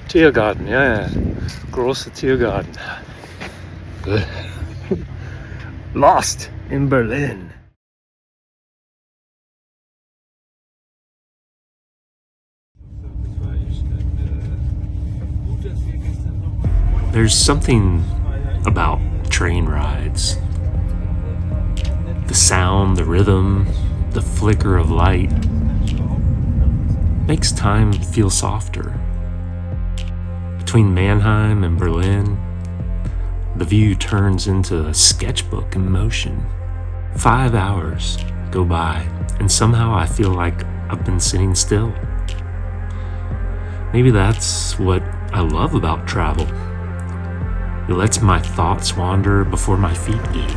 Tiergarten, ja. Große Tiergarten. Lost in Berlin. There's something about train rides. The sound, the rhythm, the flicker of light makes time feel softer. Between Mannheim and Berlin, the view turns into a sketchbook in motion. 5 hours go by, and somehow I feel like I've been sitting still. Maybe that's what I love about travel. It lets my thoughts wander before my feet do.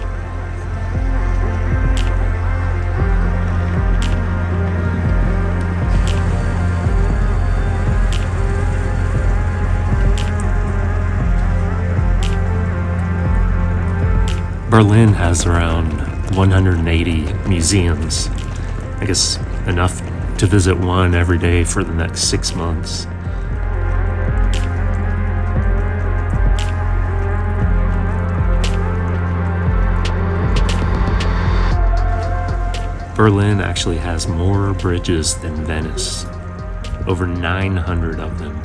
Berlin has around 180 museums. I guess enough to visit one every day for the next 6 months. Berlin actually has more bridges than Venice, over 900 of them.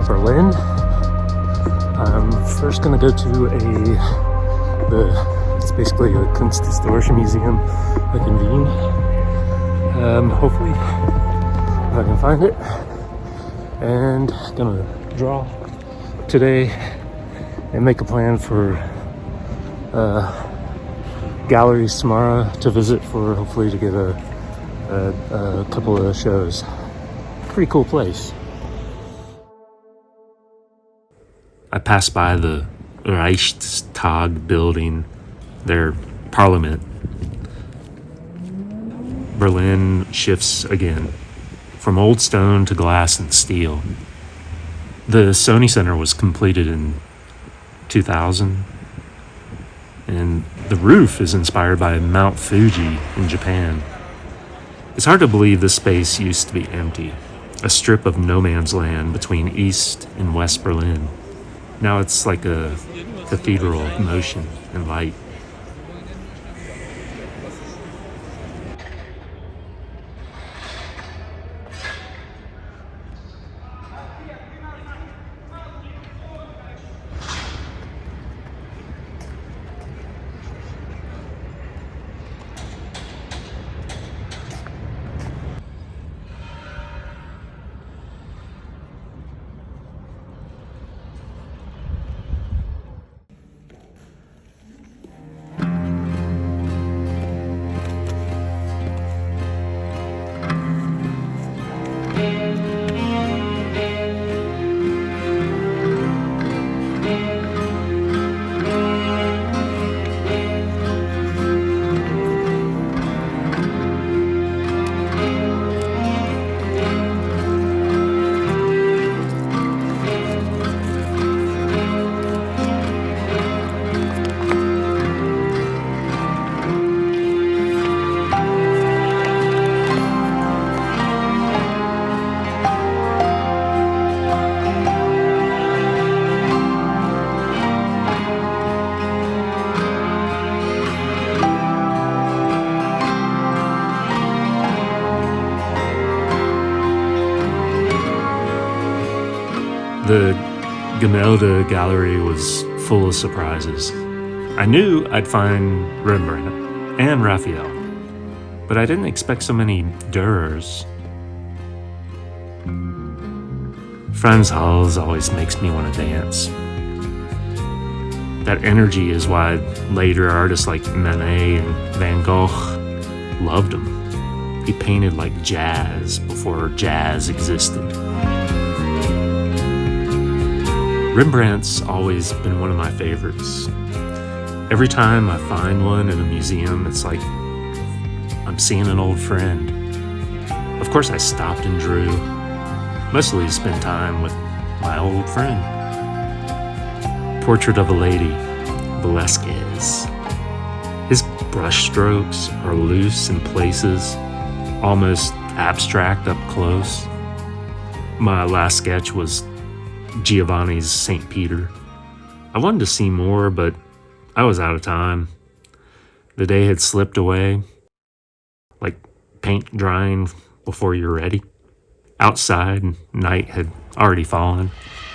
Berlin. I'm first gonna go to it's basically a Kunsthistorische Museum like in Wien. Hopefully, if I can find it. And gonna draw today and make a plan for galleries tomorrow to visit for hopefully to get a couple of shows. Pretty cool place. I passed by the Reichstag building, their parliament. Berlin shifts again, from old stone to glass and steel. The Sony Center was completed in 2000, and the roof is inspired by Mount Fuji in Japan. It's hard to believe this space used to be empty, a strip of no man's land between East and West Berlin. Now it's like a cathedral of motion and light. The Gemäldegalerie was full of surprises. I knew I'd find Rembrandt and Raphael, but I didn't expect so many Dürers. Franz Hals always makes me want to dance. That energy is why later artists like Manet and Van Gogh loved him. He painted like jazz before jazz existed. Rembrandt's always been one of my favorites. Every time I find one in a museum, it's like I'm seeing an old friend. Of course, I stopped and drew, mostly to spend time with my old friend. Portrait of a Lady, Velasquez. His brushstrokes are loose in places, almost abstract up close. My last sketch was Giovanni's St. Peter. I wanted to see more, but I was out of time. The day had slipped away, like paint drying before you're ready. Outside, night had already fallen.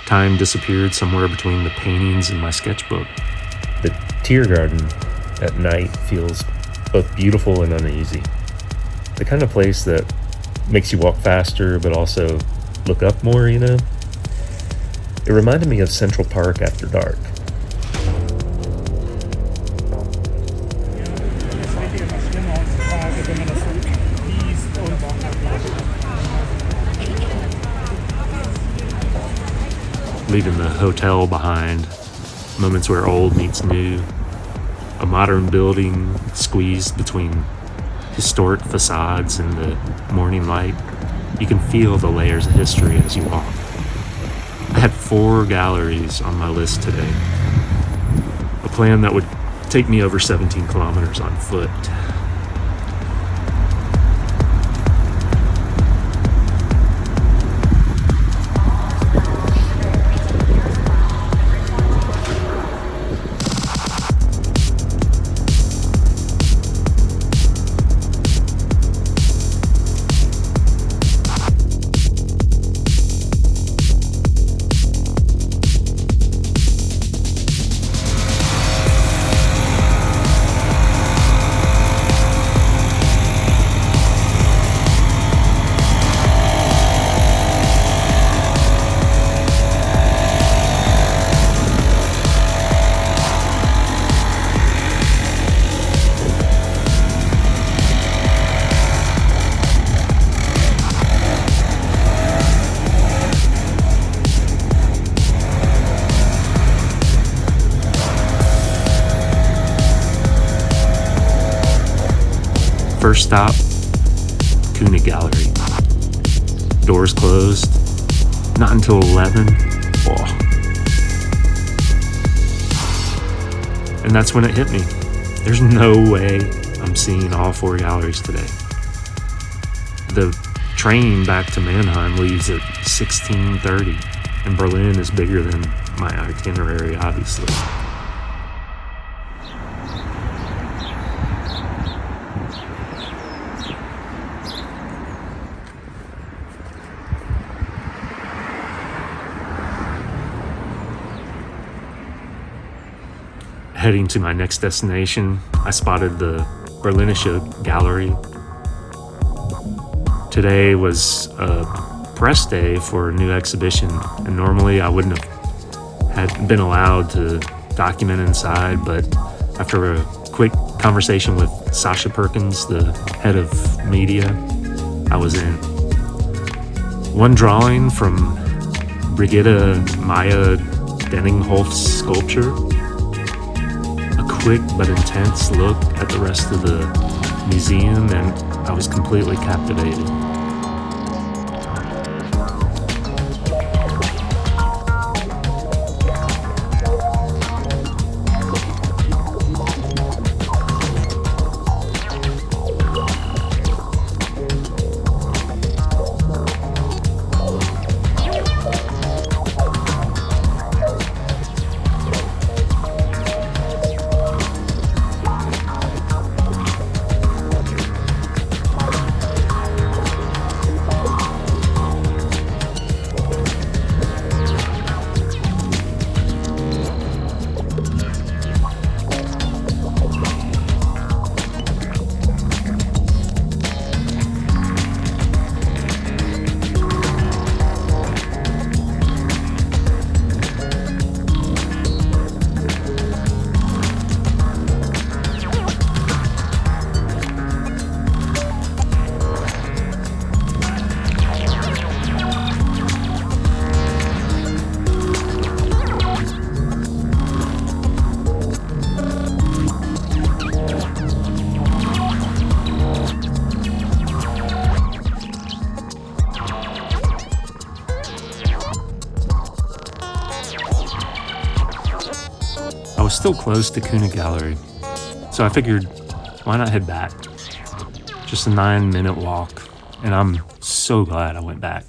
Time disappeared somewhere between the paintings and my sketchbook. The tear garden at night feels both beautiful and uneasy. The kind of place that makes you walk faster, but also look up more, you know? It reminded me of Central Park after dark. Leaving the hotel behind, moments where old meets new, a modern building squeezed between historic facades in the morning light. You can feel the layers of history as you walk. I had 4 galleries on my list today, a plan that would take me over 17 kilometers on foot. First stop, König Galerie. Doors closed, not until 11. Oh. And that's when it hit me. There's no way I'm seeing all 4 galleries today. The train back to Mannheim leaves at 16:30, and Berlin is bigger than my itinerary, obviously. Heading to my next destination, I spotted the Berlinische Galerie. Today was a press day for a new exhibition, and normally I wouldn't have had been allowed to document inside, but after a quick conversation with Sasha Perkins, the head of media, I was in. One drawing from Brigitte Maya Denningholz's sculpture, quick but intense look at the rest of the museum, and I was completely captivated. was still close to König Galerie, so I figured, why not head back? Just a 9-minute walk, and I'm so glad I went back.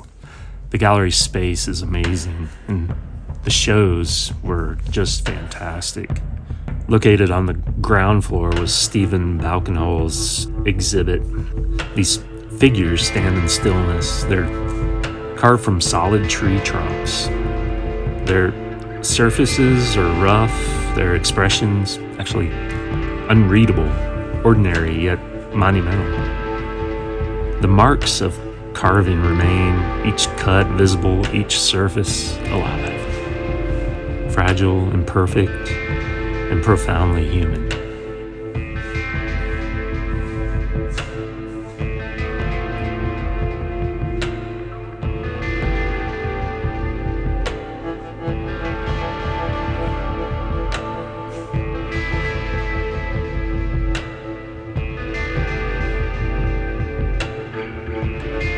The gallery space is amazing, and the shows were just fantastic. Located on the ground floor was Stephan Balkenhol's exhibit. These figures stand in stillness. They're carved from solid tree trunks. Their surfaces are rough, their expressions actually unreadable, ordinary yet monumental. The marks of carving remain, each cut visible, each surface alive. Fragile, imperfect, and profoundly human.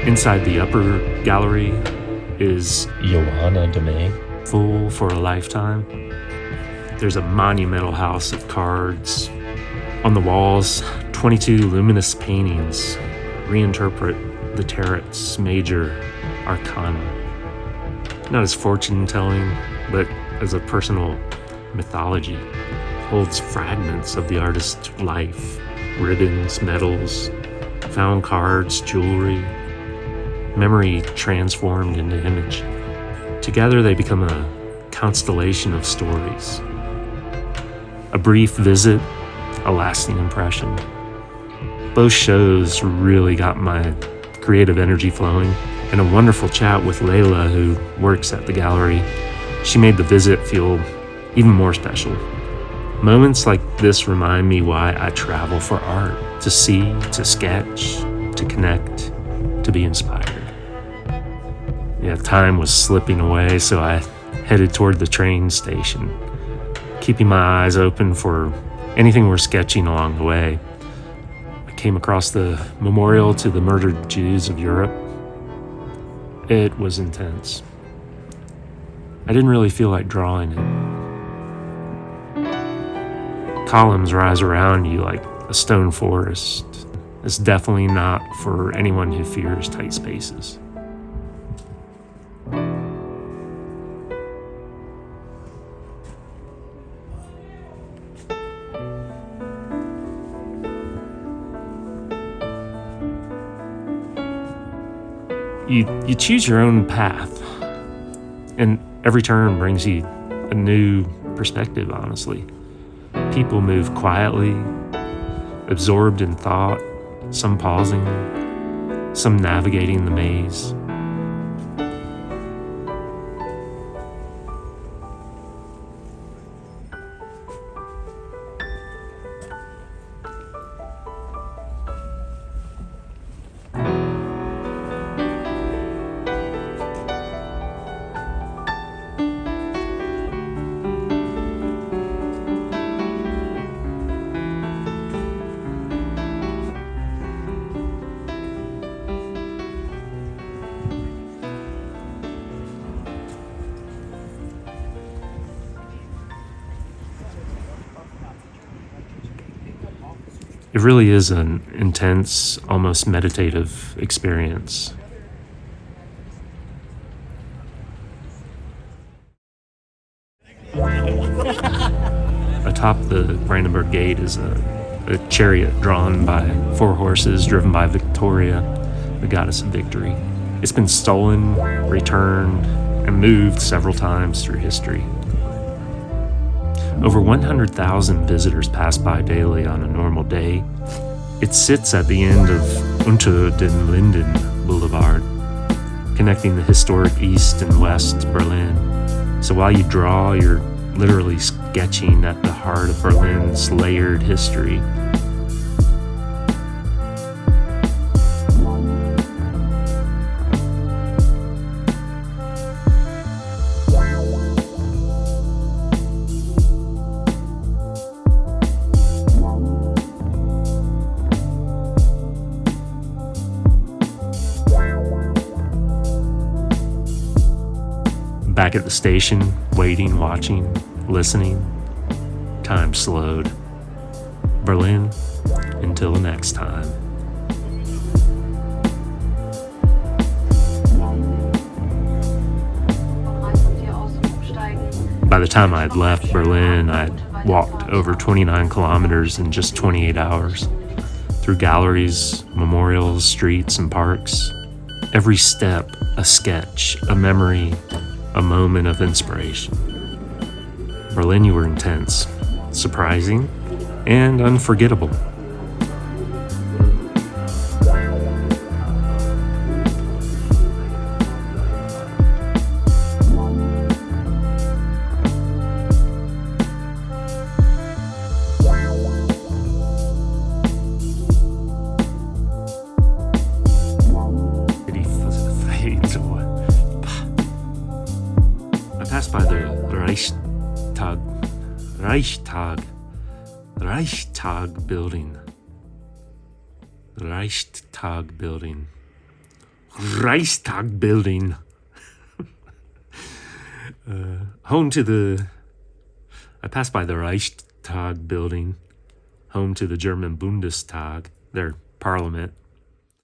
Inside the upper gallery is Johanna Dumet, full for a lifetime. There's a monumental house of cards. On the walls, 22 luminous paintings reinterpret the tarot's major arcana. Not as fortune-telling, but as a personal mythology. Holds fragments of the artist's life, ribbons, medals, found cards, jewelry, memory transformed into image. Together they become a constellation of stories. A brief visit, a lasting impression. Both shows really got my creative energy flowing, and a wonderful chat with Layla, who works at the gallery. She made the visit feel even more special. Moments like this remind me why I travel for art, to see, to sketch, to connect, to be inspired. Yeah, time was slipping away, so I headed toward the train station, keeping my eyes open for anything worth sketching along the way. I came across the memorial to the murdered Jews of Europe. It was intense. I didn't really feel like drawing it. Columns rise around you like a stone forest. It's definitely not for anyone who fears tight spaces. You choose your own path, and every turn brings you a new perspective, honestly. People move quietly, absorbed in thought, some pausing, some navigating the maze. It really is an intense, almost meditative experience. Atop the Brandenburg Gate is a chariot drawn by 4 horses driven by Victoria, the goddess of victory. It's been stolen, returned, and moved several times through history. Over 100,000 visitors pass by daily on a normal day. It sits at the end of Unter den Linden Boulevard, connecting the historic East and West Berlin. So while you draw, you're literally sketching at the heart of Berlin's layered history. Back at the station, waiting, watching, listening. Time slowed. Berlin, until next time. By the time I'd left Berlin, I'd walked over 29 kilometers in just 28 hours, through galleries, memorials, streets, and parks. Every step, a sketch, a memory, a moment of inspiration. Berlin, you were intense, surprising, and unforgettable. I passed by the Reichstag building. The Reichstag building. Reichstag building. I passed by the Reichstag building, home to the German Bundestag, their parliament.